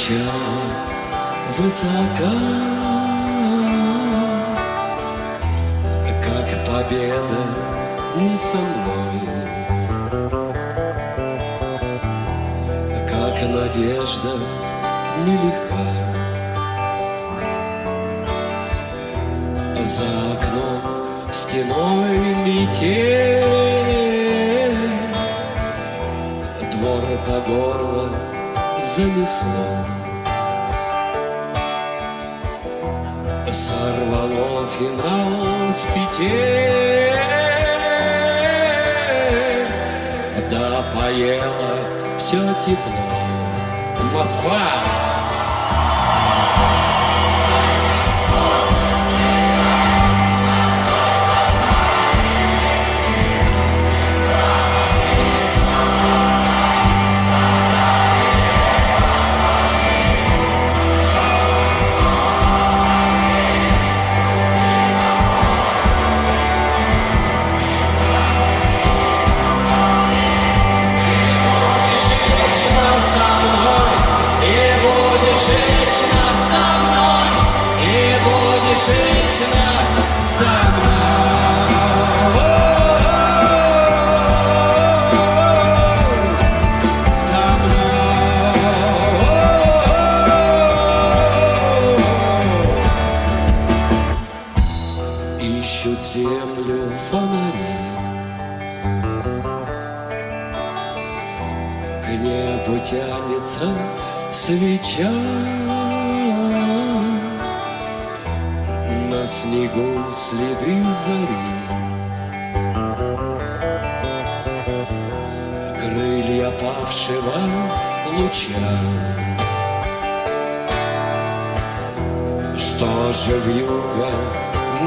начало высока, как победа не со мной, как надежда нелегка. За окном стеной метель, двор по горло занесло, сорвало финал с петель, да поело все тепло. Москва! Со мной ищут землю фонари, к небу тянется свеча, на снегу следы зари, крылья павшего луча. Что же вьюга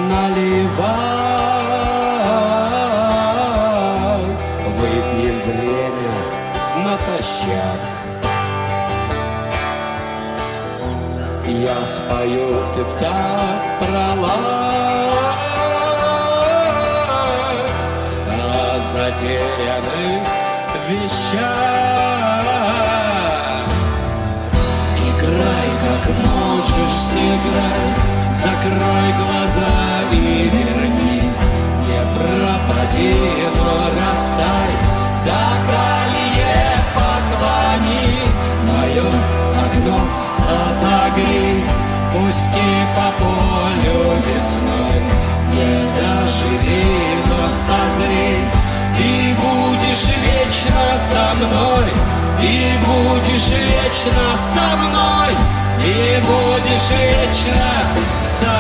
наливай, выпьем время натощак. Я спою, ты в такт пролай о затерянных вещах. Играй, как можешь, сыграй, закрой глаза и вернись. Не пропади, но растай, до колье поклонись. Мое окно отогрей, пусти по полю весной. Не доживи, но созрей, и будешь вечно со мной, и будешь вечно со мной, и будешь вечно со мной.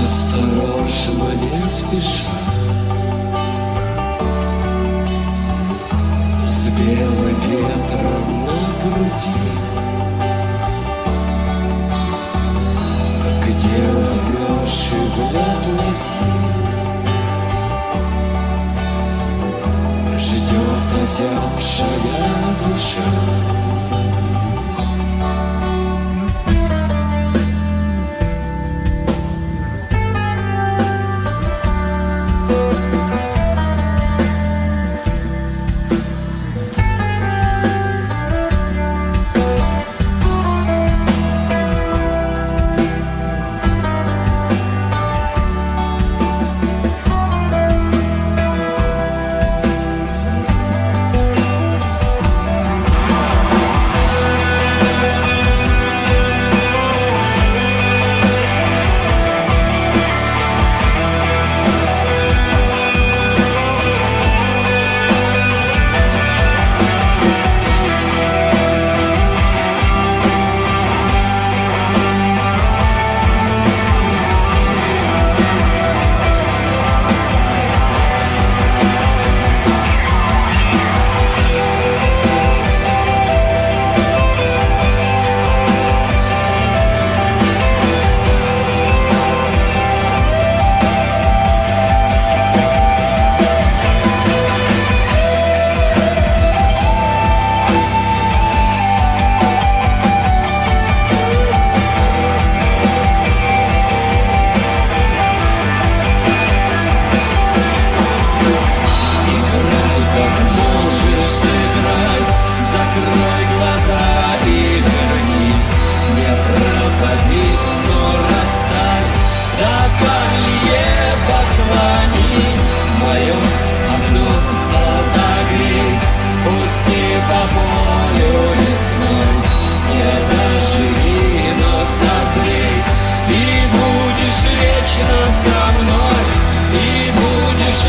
Осторожно, не спеша, с белым ветром на груди, где вмерзший в лед лети, ждет озябшая душа.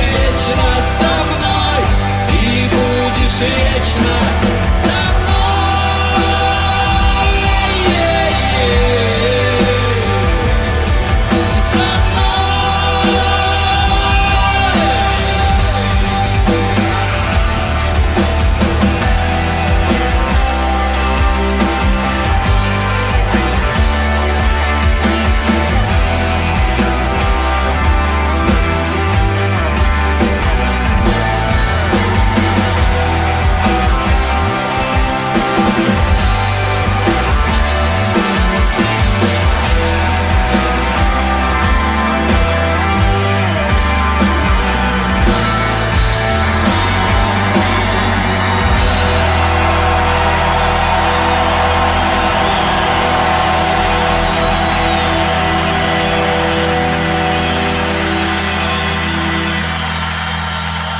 вечно